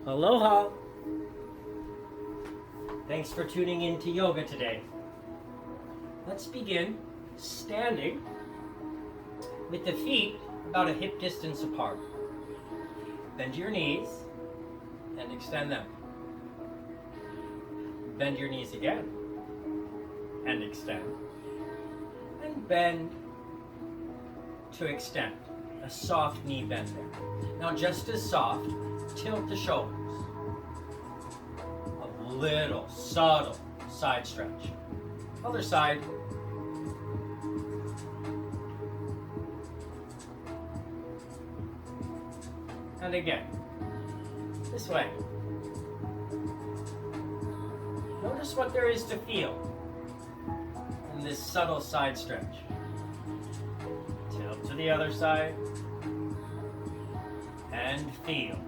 Aloha! Thanks for tuning in to yoga today. Let's begin standing with the feet about a hip distance apart. Bend your knees and extend them. Bend your knees again and extend. And bend to extend. A soft knee bend there. Now just as soft, tilt the shoulders. A little subtle side stretch. Other side. And again. This way. Notice what there is to feel in this subtle side stretch. Tilt to the other side. And feel.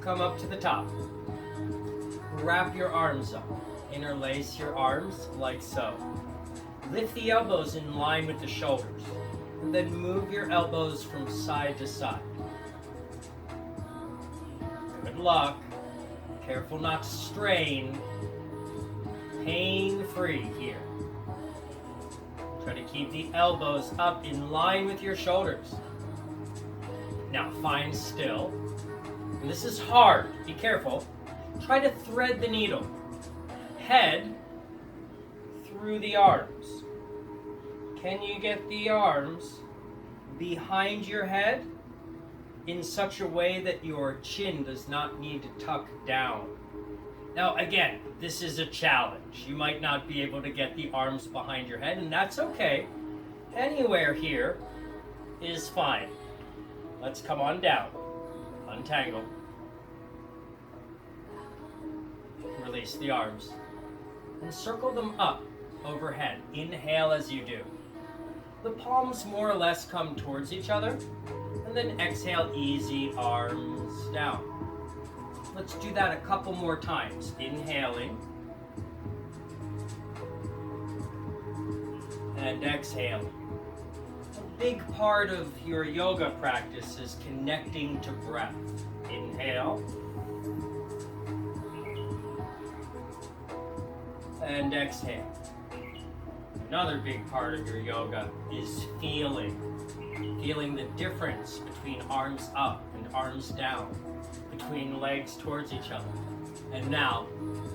Come up to the top. Wrap your arms up. Interlace your arms like so. Lift the elbows in line with the shoulders. And then move your elbows from side to side. Good luck. Careful not to strain. Pain-free here. Try to keep the elbows up in line with your shoulders. Now find still. And this is hard. Be careful. Try to thread the needle. Head through the arms. Can you get the arms behind your head in such a way that your chin does not need to tuck down? Now again, this is a challenge. You might not be able to get the arms behind your head, and that's okay. Anywhere here is fine. Let's come on down. Untangle. Release the arms. And circle them up overhead. Inhale as you do. The palms more or less come towards each other. And then exhale, easy arms down. Let's do that a couple more times. Inhaling. And exhaling. A big part of your yoga practice is connecting to breath. Inhale. And exhale. Another big part of your yoga is feeling. Feeling the difference between arms up and arms down. Between legs towards each other. And now,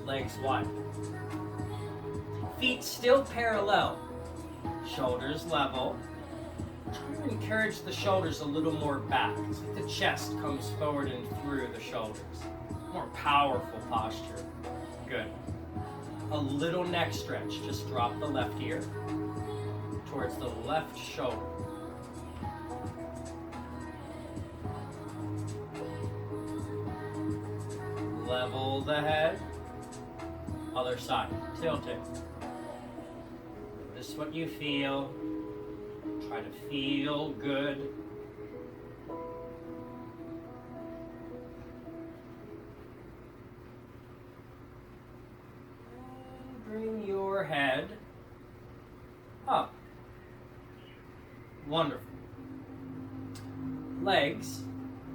legs wide. Feet still parallel. Shoulders level. Try to encourage the shoulders a little more back, so that the chest comes forward and through the shoulders. More powerful posture. Good. A little neck stretch. Just drop the left ear towards the left shoulder. Level the head. Other side. Tilt it. Notice what you feel. Try to feel good. And bring your head up. Wonderful. Legs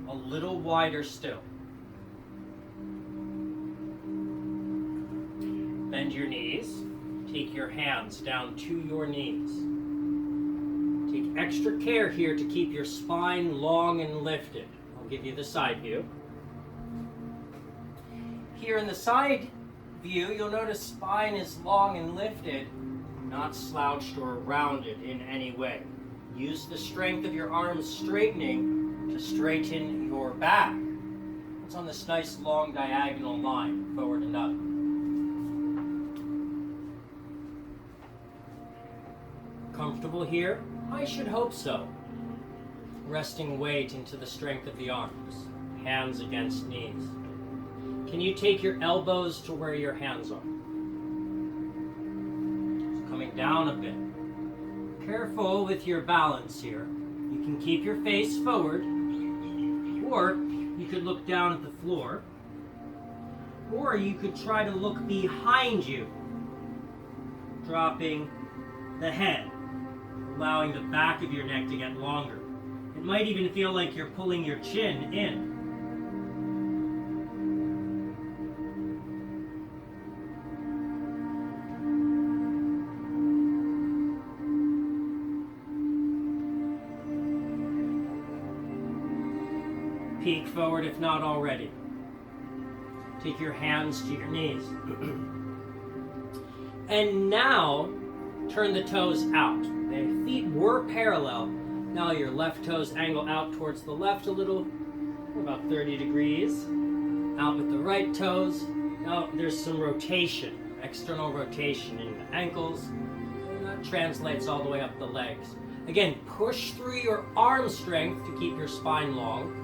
a little wider still. Bend your knees. Take your hands down to your knees. Take extra care here to keep your spine long and lifted. I'll give you the side view. Here in the side view, you'll notice spine is long and lifted, not slouched or rounded in any way. Use the strength of your arms straightening to straighten your back. It's on this nice long diagonal line, forward and up. Comfortable here? I should hope so. Resting weight into the strength of the arms, hands against knees. Can you take your elbows to where your hands are? Coming down a bit. Careful with your balance here. You can keep your face forward, or you could look down at the floor, or you could try to look behind you, dropping the head, allowing the back of your neck to get longer. It might even feel like you're pulling your chin in. Peek forward if not already. Take your hands to your knees. And now, turn the toes out. The feet were parallel. Now your left toes angle out towards the left a little, about 30 degrees. Out with the right toes. Now there's some rotation, external rotation in the ankles. And that translates all the way up the legs. Again, push through your arm strength to keep your spine long.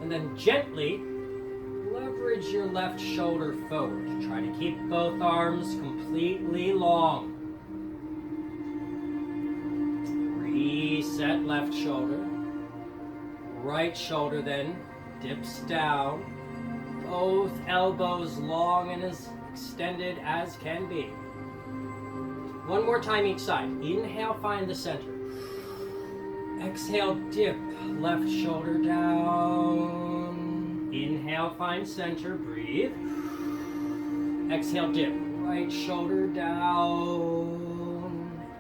And then gently leverage your left shoulder forward. Try to keep both arms completely long. Reset left shoulder. Right shoulder then dips down. Both elbows long and as extended as can be. One more time each side. Inhale, find the center. Exhale, dip left shoulder down. Inhale, find center, breathe. Exhale, dip right shoulder down.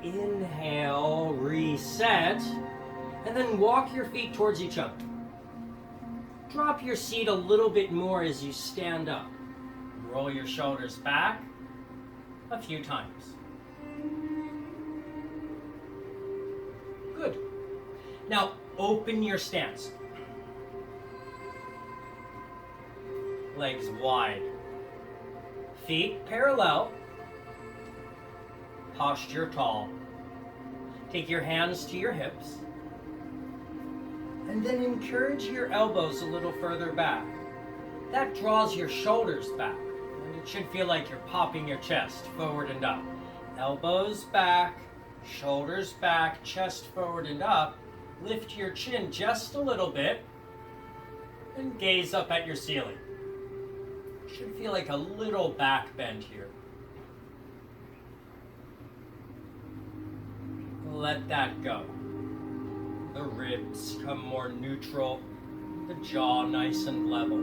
Inhale, reset. And then walk your feet towards each other. Drop your seat a little bit more as you stand up. Roll your shoulders back a few times. Good. Now, open your stance. Legs wide. Feet parallel. Posture tall. Take your hands to your hips. And then encourage your elbows a little further back. That draws your shoulders back. And it should feel like you're popping your chest forward and up. Elbows back, shoulders back, chest forward and up. Lift your chin just a little bit and gaze up at your ceiling. Should feel like a little back bend here. Let that go. The ribs come more neutral, the jaw nice and level.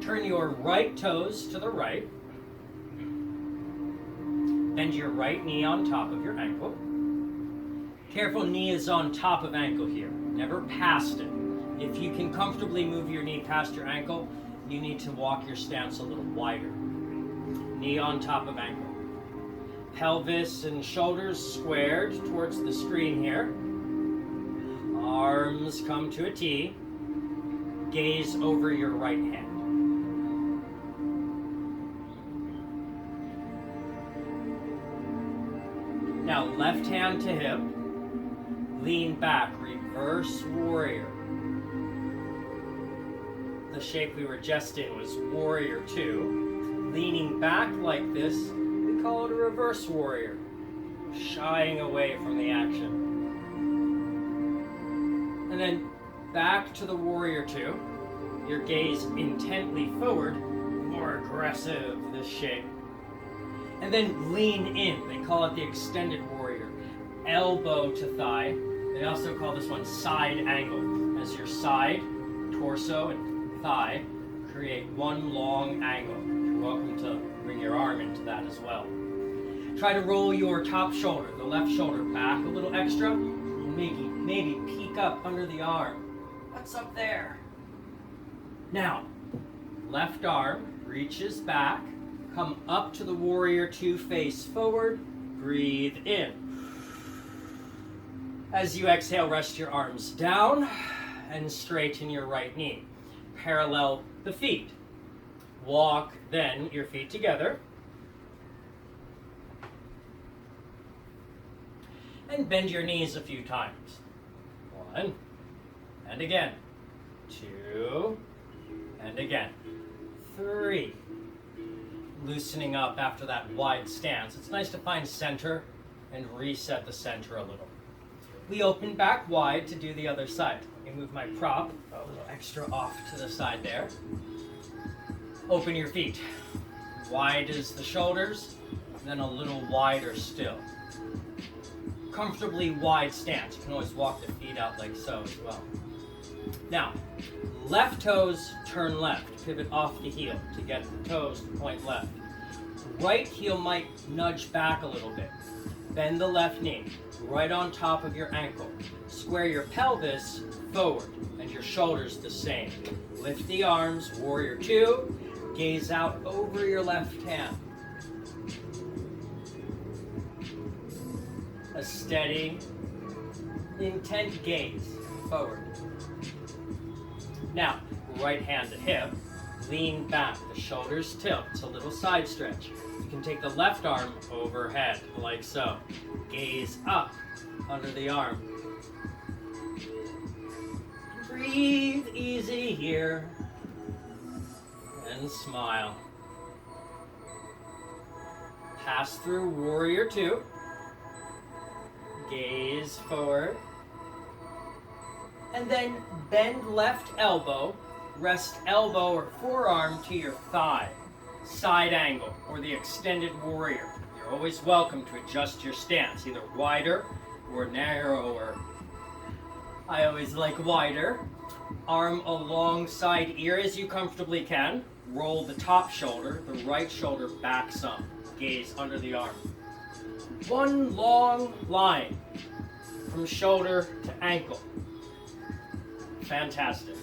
Turn your right toes to the right. Bend your right knee on top of your ankle. Careful, knee is on top of ankle here, never past it. If you can comfortably move your knee past your ankle, you need to walk your stance a little wider. Knee on top of ankle. Pelvis and shoulders squared towards the screen here. Arms come to a T. Gaze over your right hand. Now left hand to hip. Lean back, reverse warrior. The shape we were just in was warrior 2. Leaning back like this, we call it a reverse warrior. Shying away from the action. And then back to the warrior 2. Your gaze intently forward, more aggressive, this shape. And then lean in, they call it the extended warrior. Elbow to thigh. They also call this one side angle, as your side, torso, and thigh create one long angle. You're welcome to bring your arm into that as well. Try to roll your top shoulder, the left shoulder, back a little extra, and maybe peek up under the arm. What's up there? Now, left arm reaches back, come up to the warrior 2, face forward, breathe in. As you exhale, rest your arms down and straighten your right knee. Parallel the feet. Walk then your feet together. And bend your knees a few times. 1, and again. 2, and again. 3. Loosening up after that wide stance. It's nice to find center and reset the center a little. We open back wide to do the other side. Let me move my prop a little extra off to the side there. Open your feet. Wide as the shoulders, then a little wider still. comfortably wide stance. You can always walk the feet out like so as well. Now, left toes turn left. Pivot off the heel to get the toes to point left. Right heel might nudge back a little bit. Bend the left knee right on top of your ankle. Square your pelvis forward and your shoulders the same. Lift the arms, warrior two. Gaze out over your left hand. A steady, intent gaze forward. Now, right hand to hip, lean back, the shoulders tilt, it's a little side stretch. You can take the left arm overhead, like so. Gaze up under the arm. Breathe easy here, and smile. Pass through warrior two. Gaze forward. And then bend left elbow, rest elbow or forearm to your thigh. Side angle, or the extended warrior. You're always welcome to adjust your stance, either wider or narrower. I always like wider. Arm alongside ear as you comfortably can. Roll the top shoulder, the right shoulder back some. Gaze under the arm. One long line from shoulder to ankle. Fantastic.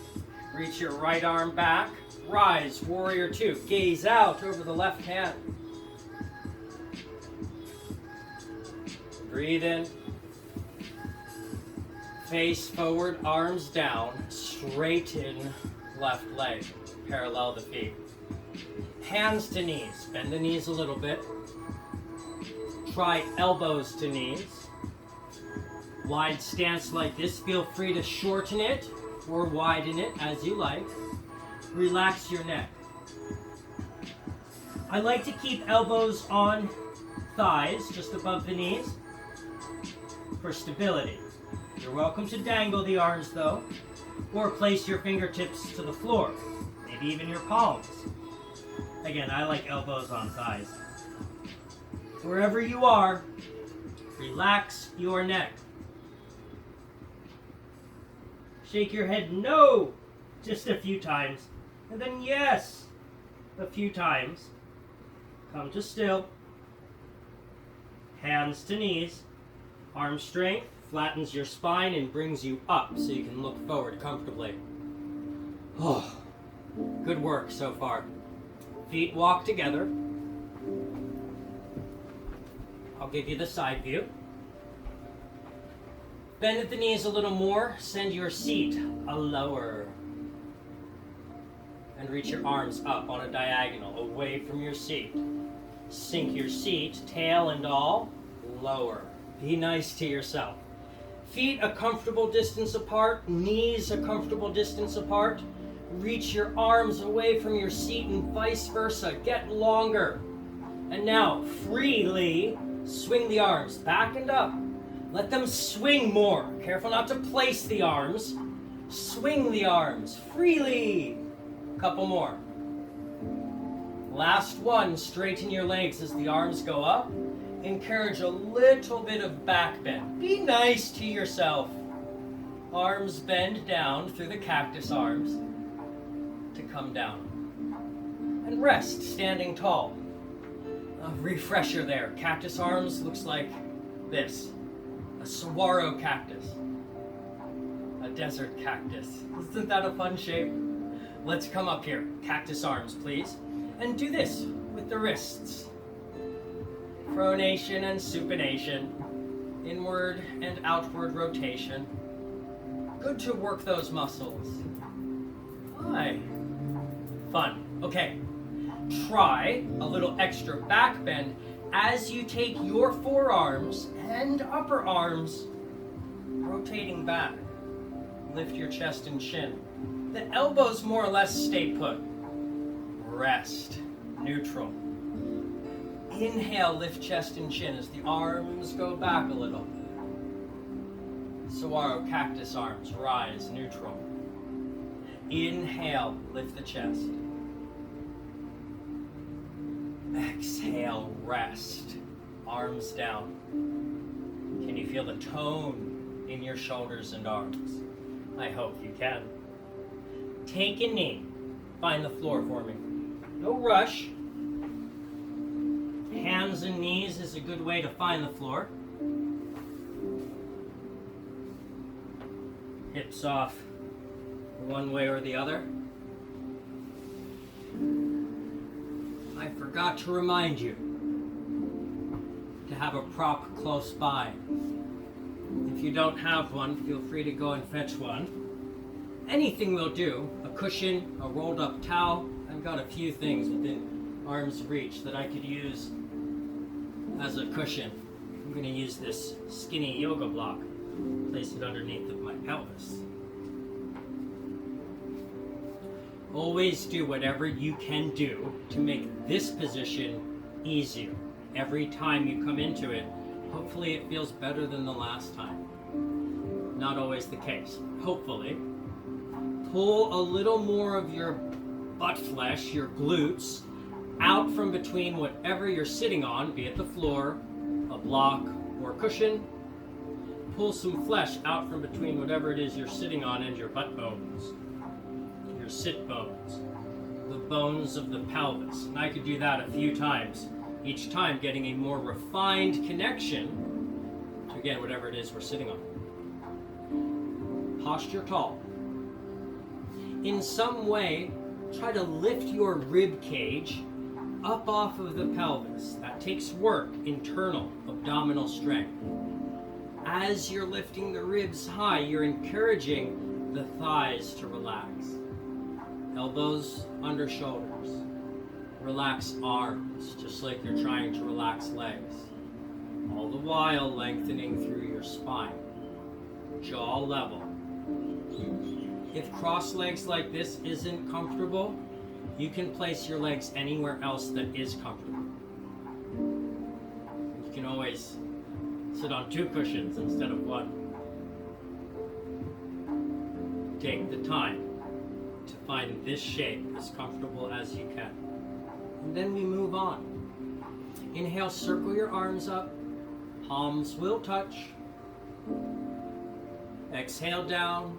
Reach your right arm back. Rise, warrior two. Gaze out over the left hand. Breathe in. Face forward, arms down. Straighten left leg. Parallel the feet. Hands to knees. Bend the knees a little bit. Try elbows to knees. Wide stance like this. Feel free to shorten it or widen it as you like. Relax your neck. I like to keep elbows on thighs, just above the knees, for stability. You're welcome to dangle the arms though, or place your fingertips to the floor, maybe even your palms. Again, I like elbows on thighs. Wherever you are, relax your neck. Shake your head no, just a few times, and then yes, a few times. Come to still. Hands to knees. Arm strength flattens your spine and brings you up so you can look forward comfortably. Oh, good work so far. Feet walk together. I'll give you the side view. Bend at the knees a little more. Send your seat a lower. And reach your arms up on a diagonal, away from your seat. Sink your seat, tail and all, lower. Be nice to yourself. Feet a comfortable distance apart, knees a comfortable distance apart. Reach your arms away from your seat and vice versa. Get longer. And now, freely swing the arms back and up. Let them swing more. Careful not to place the arms. Swing the arms freely. Couple more. Last one, straighten your legs as the arms go up. Encourage a little bit of back bend. Be nice to yourself. Arms bend down through the cactus arms to come down. And rest, standing tall. A refresher there. Cactus arms looks like this. A saguaro cactus. A desert cactus. Isn't that a fun shape? Let's come up here. Cactus arms, please. And do this with the wrists. Pronation and supination. Inward and outward rotation. Good to work those muscles. Aye. Fun. Okay. Try a little extra back bend as you take your forearms and upper arms rotating back. Lift your chest and chin. The elbows more or less stay put. Rest. Neutral. Inhale, lift chest and chin as the arms go back a little. Saguaro cactus arms, rise, neutral. Inhale, lift the chest. Exhale, rest. Arms down. Can Can you feel the tone in your shoulders and arms? I hope you can. Take a knee. Find the floor for me. No rush. Hands and knees is a good way to find the floor. Hips off one way or the other. I forgot to remind you to have a prop close by. If you don't have one, feel free to go and fetch one. Anything will do. A cushion, a rolled up towel. I've got a few things within arm's reach that I could use as a cushion. I'm going to use this skinny yoga block. Place it underneath of my pelvis. Always do whatever you can do to make this position easier. Every time you come into it, hopefully it feels better than the last time. Not always the case. Hopefully. Pull a little more of your butt flesh, your glutes, out from between whatever you're sitting on, be it the floor, a block, or a cushion. Pull some flesh out from between whatever it is you're sitting on and your butt bones, your sit bones, the bones of the pelvis. And I could do that a few times, each time getting a more refined connection to, again, whatever it is we're sitting on. Posture tall. In some way, try to lift your rib cage up off of the pelvis. That takes work, internal, abdominal strength. As you're lifting the ribs high, you're encouraging the thighs to relax. Elbows under shoulders. Relax arms, just like you're trying to relax legs. All the while lengthening through your spine. Jaw level. If cross legs like this isn't comfortable, you can place your legs anywhere else that is comfortable. You can always sit on 2 cushions instead of 1. Take the time to find this shape as comfortable as you can. And then we move on. Inhale, circle your arms up. Palms will touch. Exhale down.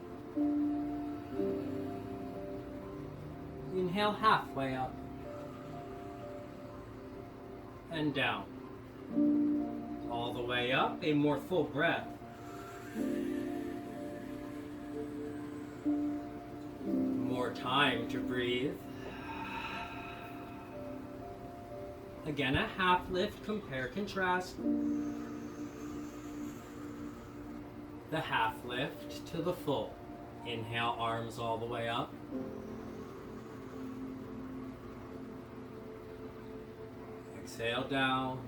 Inhale halfway up. And down. All the way up, a more full breath. More time to breathe. Again, a half lift, compare, contrast. The half lift to the full. Inhale, arms all the way up. Exhale down.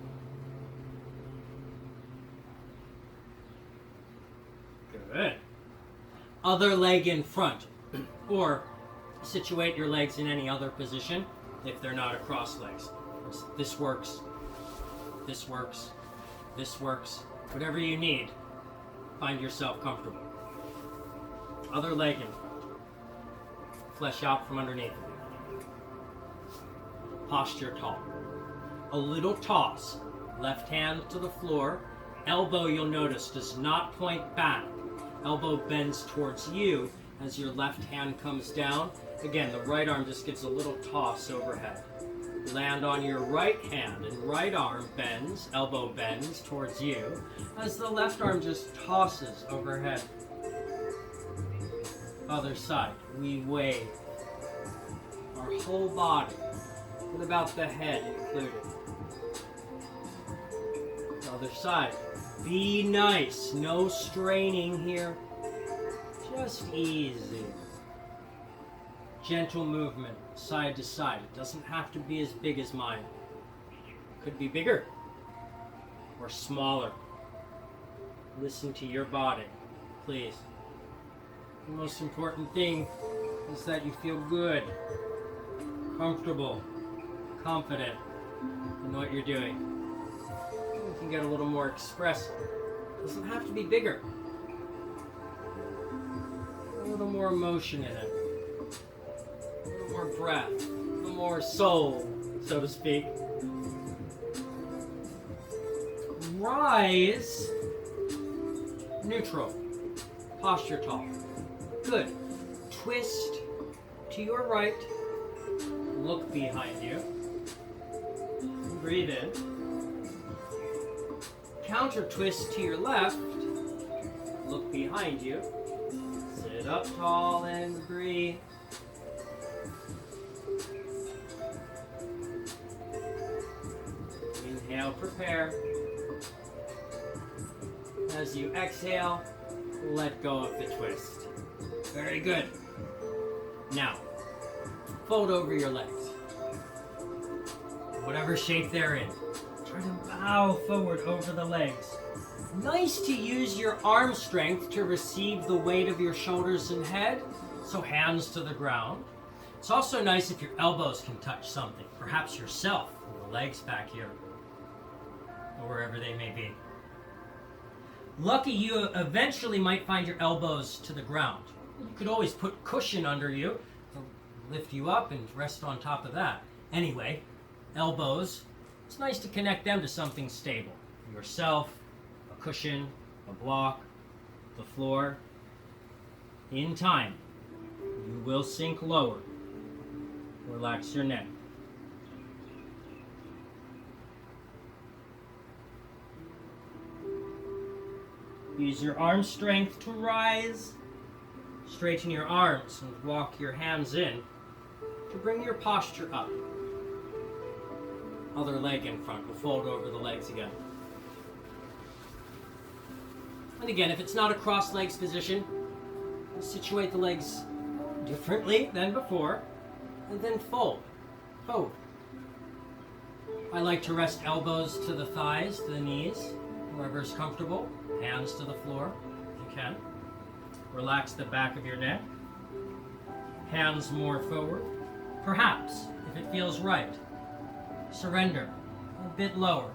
Good. Other leg in front, or situate your legs in any other position if they're not across legs. This works, this works, this works. Whatever you need, find yourself comfortable. Other leg in front. Flesh out from underneath of you. Posture tall. A little toss. Left hand to the floor. Elbow, you'll notice, does not point back. Elbow bends towards you as your left hand comes down. Again, the right arm just gives a little toss overhead. Land on your right hand and right arm bends, elbow bends towards you as the left arm just tosses overhead. Other side, we wave our whole body. What about the head included? Other side. Be nice. No straining here. Just easy. Gentle movement, side to side. It doesn't have to be as big as mine. It could be bigger or smaller. Listen to your body, please. The most important thing is that you feel good, comfortable, confident in what you're doing. You can get a little more expressive. It doesn't have to be bigger. A little more emotion in it. A little more breath. A little more soul, so to speak. Rise Neutral. Posture tall. Good. Twist to your right. Look behind you. Breathe in. Counter twist to your left. Look behind you. Sit up tall and breathe. Inhale, prepare. As you exhale, let go of the twist. Very good. Now, fold over your legs. Whatever shape they're in. Try to bow forward over the legs. Nice to use your arm strength to receive the weight of your shoulders and head, so hands to the ground. It's also nice if your elbows can touch something, perhaps yourself, or the legs back here, or wherever they may be. Lucky you eventually might find your elbows to the ground. You could always put cushion under you to lift you up and rest on top of that. Anyway, elbows, it's nice to connect them to something stable. Yourself, a cushion, a block, the floor. In time, you will sink lower. Relax your neck. Use your arm strength to rise. Straighten your arms and walk your hands in to bring your posture up. Other leg in front. We'll fold over the legs again. And again, if it's not a cross legs position, situate the legs differently than before, and then fold. Fold. I like to rest elbows to the thighs, to the knees, wherever's comfortable. Hands to the floor, if you can. Relax the back of your neck. Hands more forward. Perhaps, if it feels right, surrender a bit lower.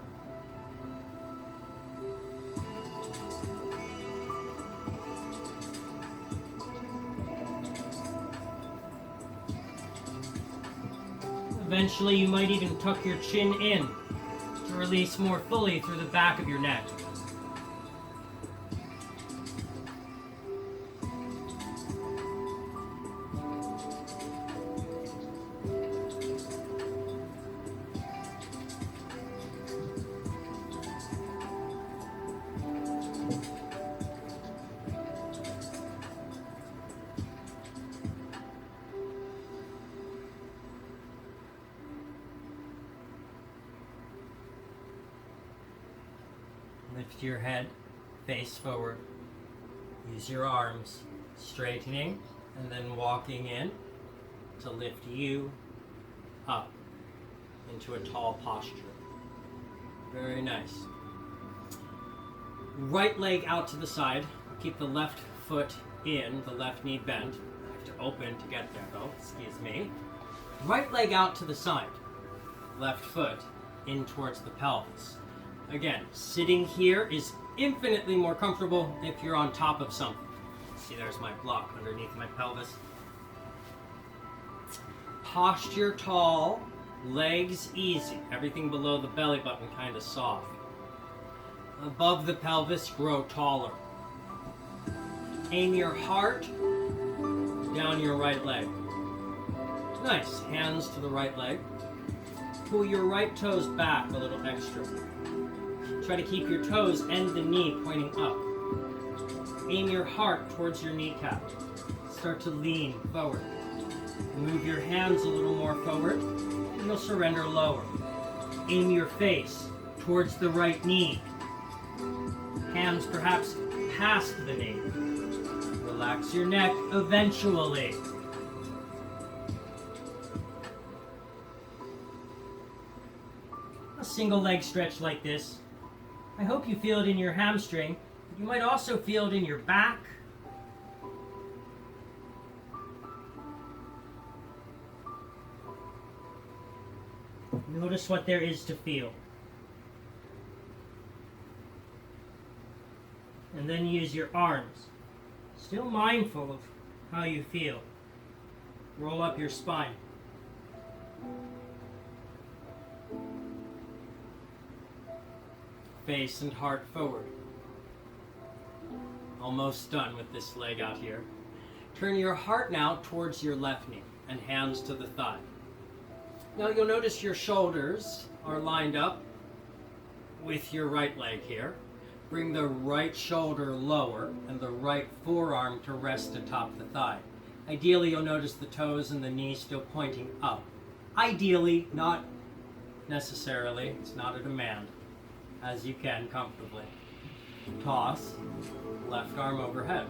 Eventually, you might even tuck your chin in to release more fully through the back of your neck. Lift your head, face forward. Use your arms, straightening and then walking in to lift you up into a tall posture. Very nice. Right leg out to the side. Keep the left foot in, the left knee bent. I have to open to get there though, excuse me. Right leg out to the side. Left foot in towards the pelvis. Again, sitting here is infinitely more comfortable if you're on top of something. See, there's my block underneath my pelvis. Posture tall, legs easy. Everything below the belly button kind of soft. Above the pelvis, grow taller. Aim your heart down your right leg. Nice. Hands to the right leg. Pull your right toes back a little extra. Try to keep your toes and the knee pointing up. Aim your heart towards your kneecap. Start to lean forward. Move your hands a little more forward, and you'll surrender lower. Aim your face towards the right knee. Hands perhaps past the knee. Relax your neck eventually. A single leg stretch like this. I hope you feel it in your hamstring. You might also feel it in your back. Notice what there is to feel. And then use your arms. Still mindful of how you feel. Roll up your spine. Face and heart forward. Almost done with this leg out here. Turn your heart now towards your left knee and hands to the thigh. Now you'll notice your shoulders are lined up with your right leg here. Bring the right shoulder lower and the right forearm to rest atop the thigh. Ideally, you'll notice the toes and the knees still pointing up. Ideally, not necessarily, it's not a demand, as you can comfortably. Toss, left arm overhead.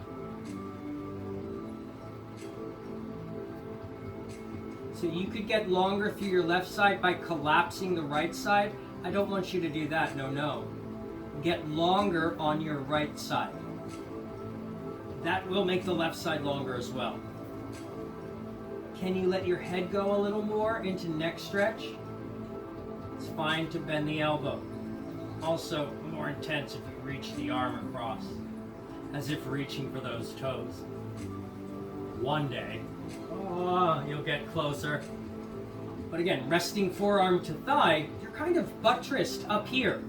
So you could get longer through your left side by collapsing the right side. I don't want you to do that, no. Get longer on your right side. That will make the left side longer as well. Can you let your head go a little more into neck stretch? It's fine to bend the elbow. Also more intense if you reach the arm across, as if reaching for those toes. One day, you'll get closer. But again, resting forearm to thigh, you're kind of buttressed up here.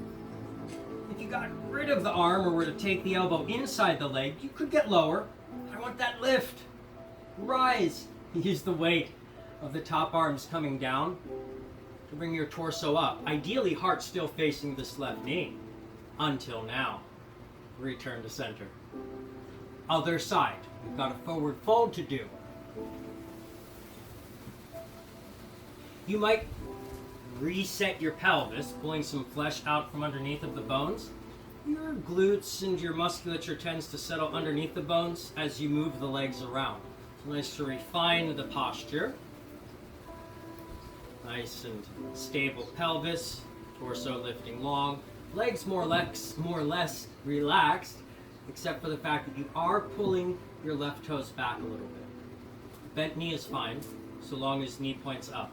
If you got rid of the arm or were to take the elbow inside the leg, you could get lower. I want that lift. Rise. Use the weight of the top arms coming down to bring your torso up. Ideally, heart still facing this left knee. Until now. Return to center. Other side. We've got a forward fold to do. You might reset your pelvis, pulling some flesh out from underneath of the bones. Your glutes and your musculature tends to settle underneath the bones as you move the legs around. It's nice to refine the posture. Nice and stable pelvis, torso lifting long, legs more or less relaxed, except for the fact that you are pulling your left toes back a little bit. Bent knee is fine, so long as knee points up.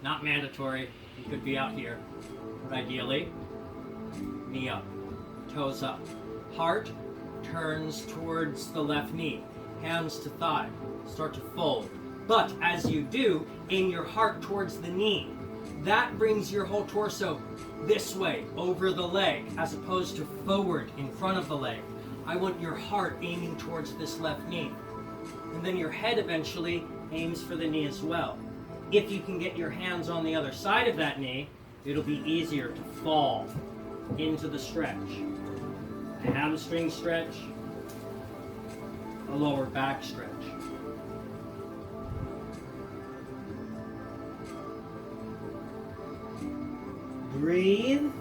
Not mandatory, you could be out here, but ideally, knee up, toes up. Heart turns towards the left knee, hands to thigh, start to fold. But as you do, aim your heart towards the knee. That brings your whole torso this way, over the leg, as opposed to forward in front of the leg. I want your heart aiming towards this left knee. And then your head eventually aims for the knee as well. If you can get your hands on the other side of that knee, it'll be easier to fall into the stretch. A hamstring stretch, a lower back stretch. Breathe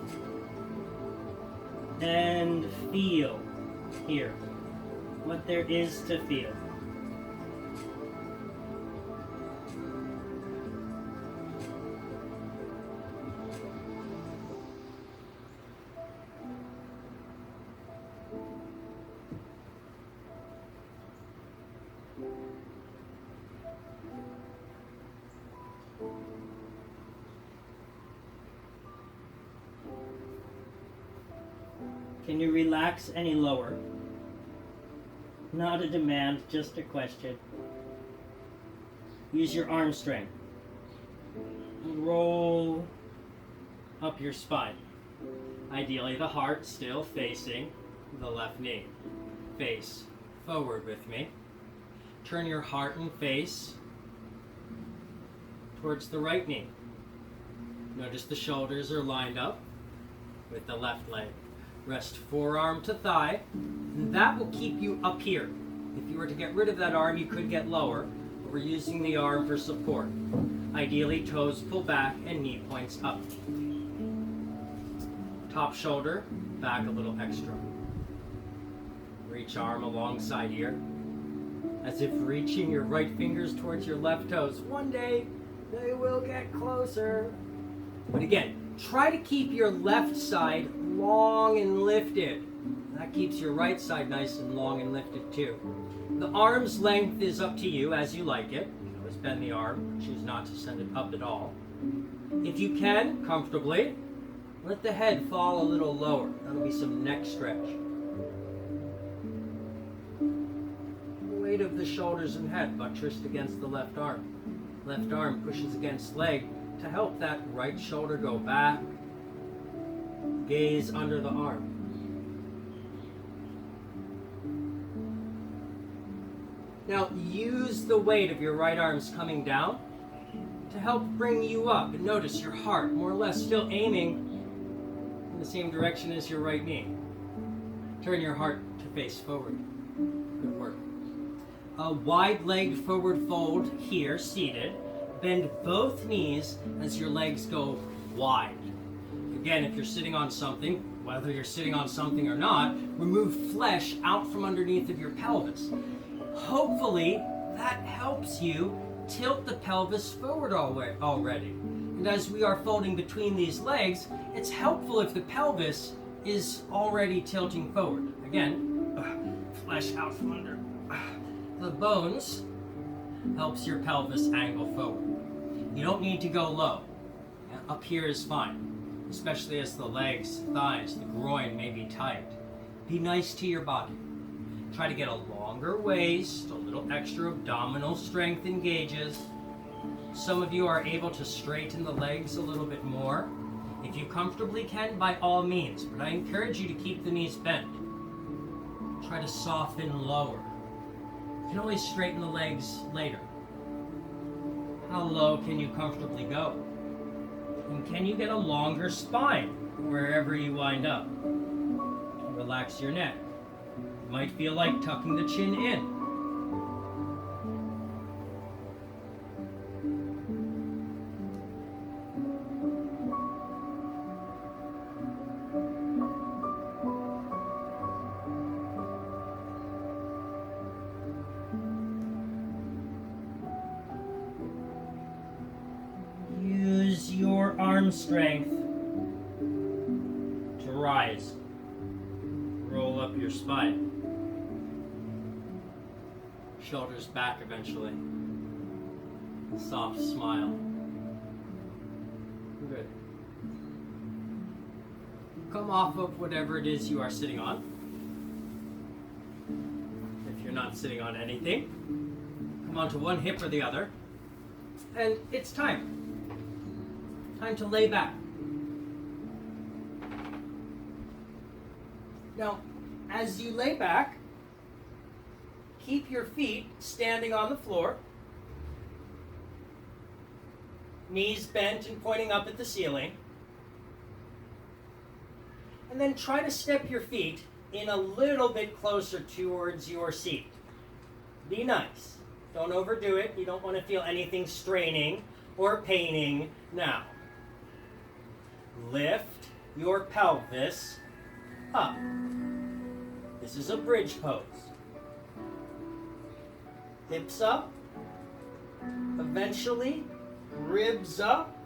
and feel here what there is to feel. Can you relax any lower? Not a demand, just a question. Use your arm strength. Roll up your spine. Ideally, the heart still facing the left knee. Face forward with me. Turn your heart and face towards the right knee. Notice the shoulders are lined up with the left leg. Rest forearm to thigh, and that will keep you up here. If you were to get rid of that arm, you could get lower, but we're using the arm for support. Ideally, toes pull back and knee points up. Top shoulder, back a little extra. Reach arm alongside here, as if reaching your right fingers towards your left toes. One day, they will get closer. But again, try to keep your left side long and lifted. That keeps your right side nice and long and lifted too. The arm's length is up to you as you like it. You can always bend the arm, choose not to send it up at all. If you can, comfortably, let the head fall a little lower. That'll be some neck stretch. The weight of the shoulders and head buttressed against the left arm. Left arm pushes against leg to help that right shoulder go back. Gaze under the arm. Now use the weight of your right arms coming down to help bring you up. And notice your heart more or less still aiming in the same direction as your right knee. Turn your heart to face forward. Good work. A wide-legged forward fold here, seated. Bend both knees as your legs go wide. Again, if you're sitting on something, whether you're sitting on something or not, remove flesh out from underneath of your pelvis. Hopefully, that helps you tilt the pelvis forward already. And as we are folding between these legs, it's helpful if the pelvis is already tilting forward. Again, flesh out from under the bones helps your pelvis angle forward. You don't need to go low. Up here is fine, especially as the legs, thighs, the groin may be tight. Be nice to your body. Try to get a longer waist, a little extra abdominal strength engages. Some of you are able to straighten the legs a little bit more. If you comfortably can, by all means, but I encourage you to keep the knees bent. Try to soften lower. You can always straighten the legs later. How low can you comfortably go? And can you get a longer spine wherever you wind up? Relax your neck. You might feel like tucking the chin in. Use your arm strength to rise. Roll up your spine. Shoulders back eventually. Soft smile. Good. Come off of whatever it is you are sitting on. If you're not sitting on anything, come onto one hip or the other. And it's time. Time to lay back. Now, as you lay back, keep your feet standing on the floor, knees bent and pointing up at the ceiling, and then try to step your feet in a little bit closer towards your seat. Be nice. Don't overdo it. You don't want to feel anything straining or paining now. Lift your pelvis up. This is a bridge pose. Hips up. Eventually, ribs up.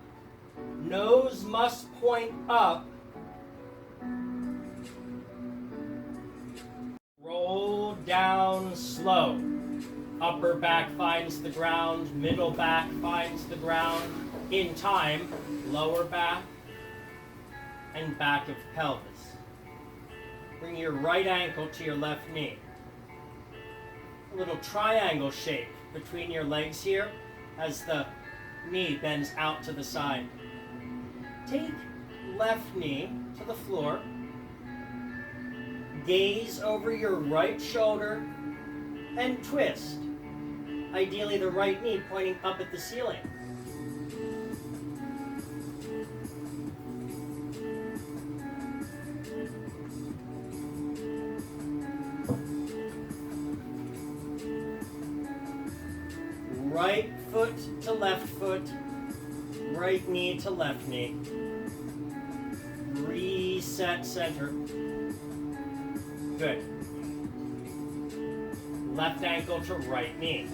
Nose must point up. Roll down slow. Upper back finds the ground. Middle back finds the ground. In time, lower back and back of pelvis. Bring your right ankle to your left knee. A little triangle shape between your legs here as the knee bends out to the side. Take left knee to the floor. Gaze over your right shoulder and twist. Ideally the right knee pointing up at the ceiling. Right foot to left foot, right knee to left knee. Reset center. Good. Left ankle to right knee.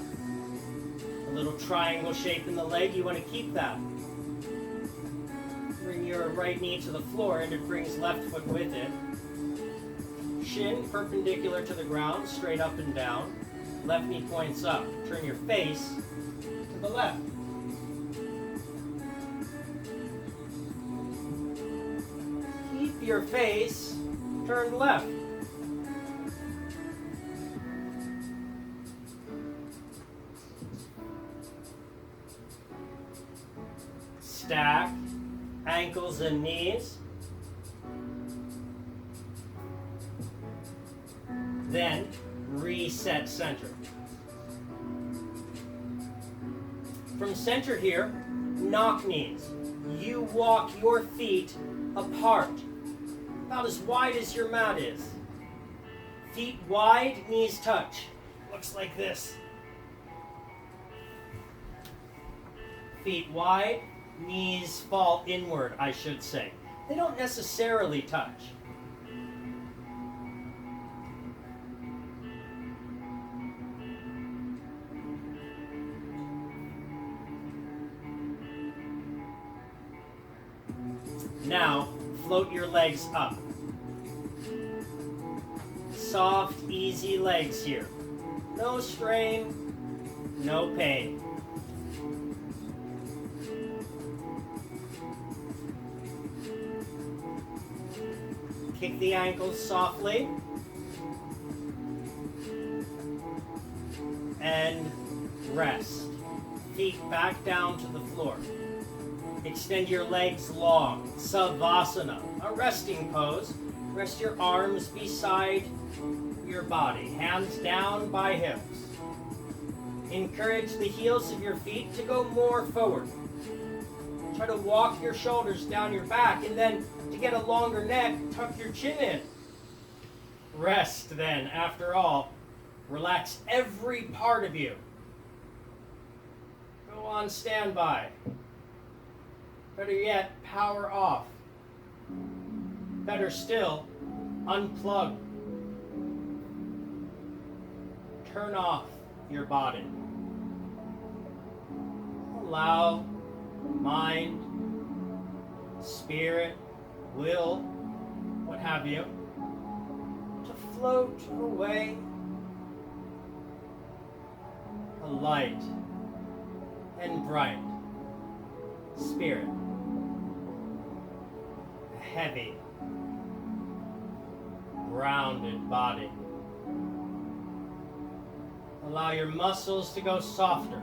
A little triangle shape in the leg, you want to keep that. Bring your right knee to the floor and it brings left foot with it. Shin perpendicular to the ground, straight up and down. Left knee points up. Turn your face to the left. Keep your face turned left. Stack ankles and knees. Then reset center. From center here, knock knees. You walk your feet apart, about as wide as your mat is. Feet wide, knees touch. Looks like this. Feet wide, knees fall inward, I should say. They don't necessarily touch. Now, float your legs up. Soft, easy legs here. No strain, no pain. Kick the ankles softly. And rest. Feet back down to the floor. Extend your legs long. Savasana, a resting pose. Rest your arms beside your body. Hands down by hips. Encourage the heels of your feet to go more forward. Try to walk your shoulders down your back, and then to get a longer neck, tuck your chin in. Rest then, after all. Relax every part of you. Go on standby. Better yet, power off. Better still, unplug. Turn off your body. Allow mind, spirit, will, what have you, to float away. A light and bright spirit. A heavy, grounded body. Allow your muscles to go softer.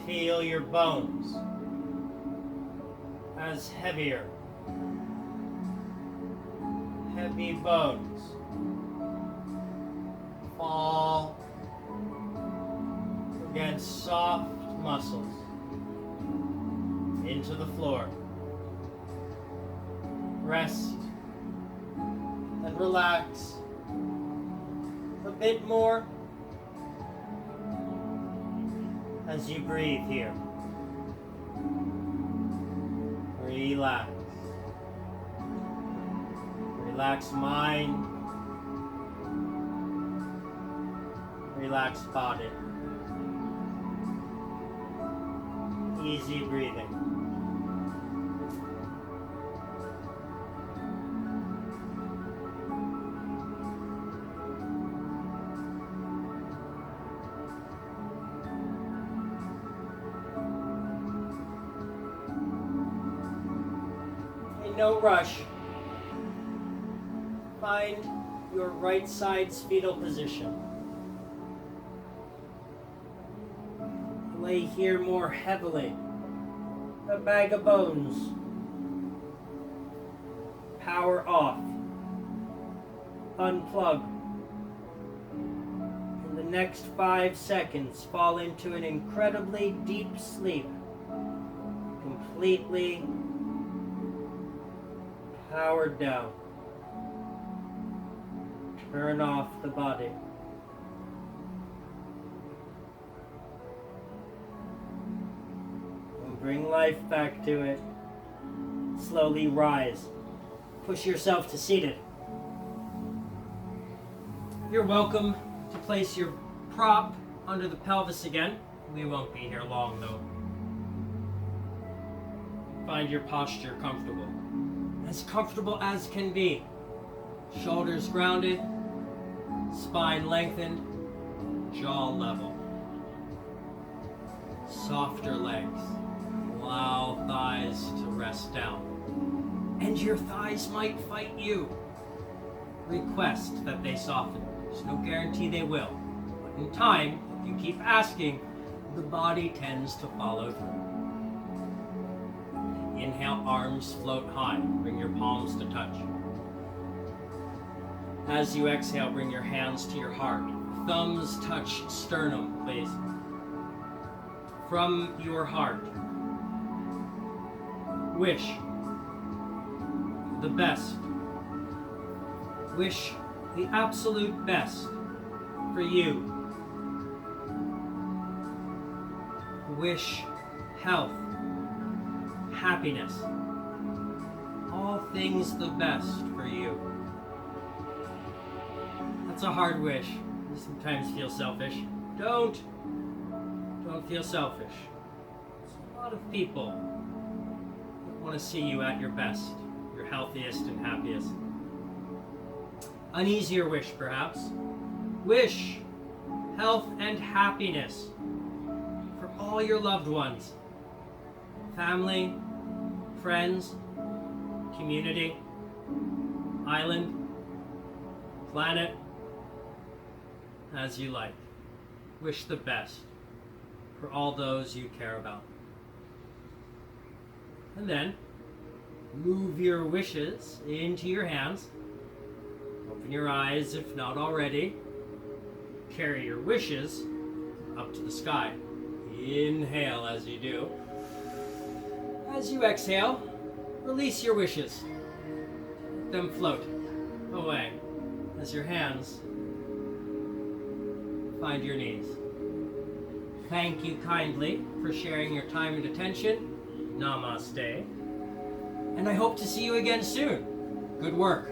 Feel your bones as heavier. Heavy bones fall against soft muscles into the floor. Rest and relax a bit more as you breathe here. Relax. Relax mind. Relax body. Easy breathing. No rush. Find your right side's fetal position. Lay here more heavily. A bag of bones. Power off. Unplug. In the next 5 seconds, fall into an incredibly deep sleep. Completely powered down. Turn off the body. And bring life back to it. Slowly rise. Push yourself to seated. You're welcome to place your prop under the pelvis again. We won't be here long though. Find your posture comfortable as can be. Shoulders grounded, spine lengthened, jaw level. Softer legs. Allow thighs to rest down. And your thighs might fight you. Request that they soften. There's no guarantee they will. But in time, if you keep asking, the body tends to follow through. Inhale, arms float high. Bring your palms to touch. As you exhale, bring your hands to your heart. Thumbs touch sternum, please. from your heart. Wish the best. Wish the absolute best for you. Wish health, happiness, all things the best for you. That's a hard wish. You sometimes feel selfish. Don't feel selfish. There's a lot of people that want to see you at your best, your healthiest and happiest. An easier wish, perhaps. Wish health and happiness for all your loved ones, family, friends, community, island, planet, as you like. Wish the best for all those you care about. And then move your wishes into your hands. Open your eyes if not already. Carry your wishes up to the sky. Inhale as you do. As you exhale, release your wishes. Let them float away as your hands find your knees. Thank you kindly for sharing your time and attention. Namaste. And I hope to see you again soon. Good work.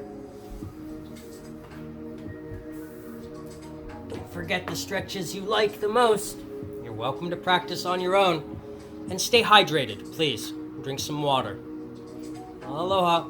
Don't forget the stretches you like the most. You're welcome to practice on your own. And stay hydrated, please. Drink some water. Aloha.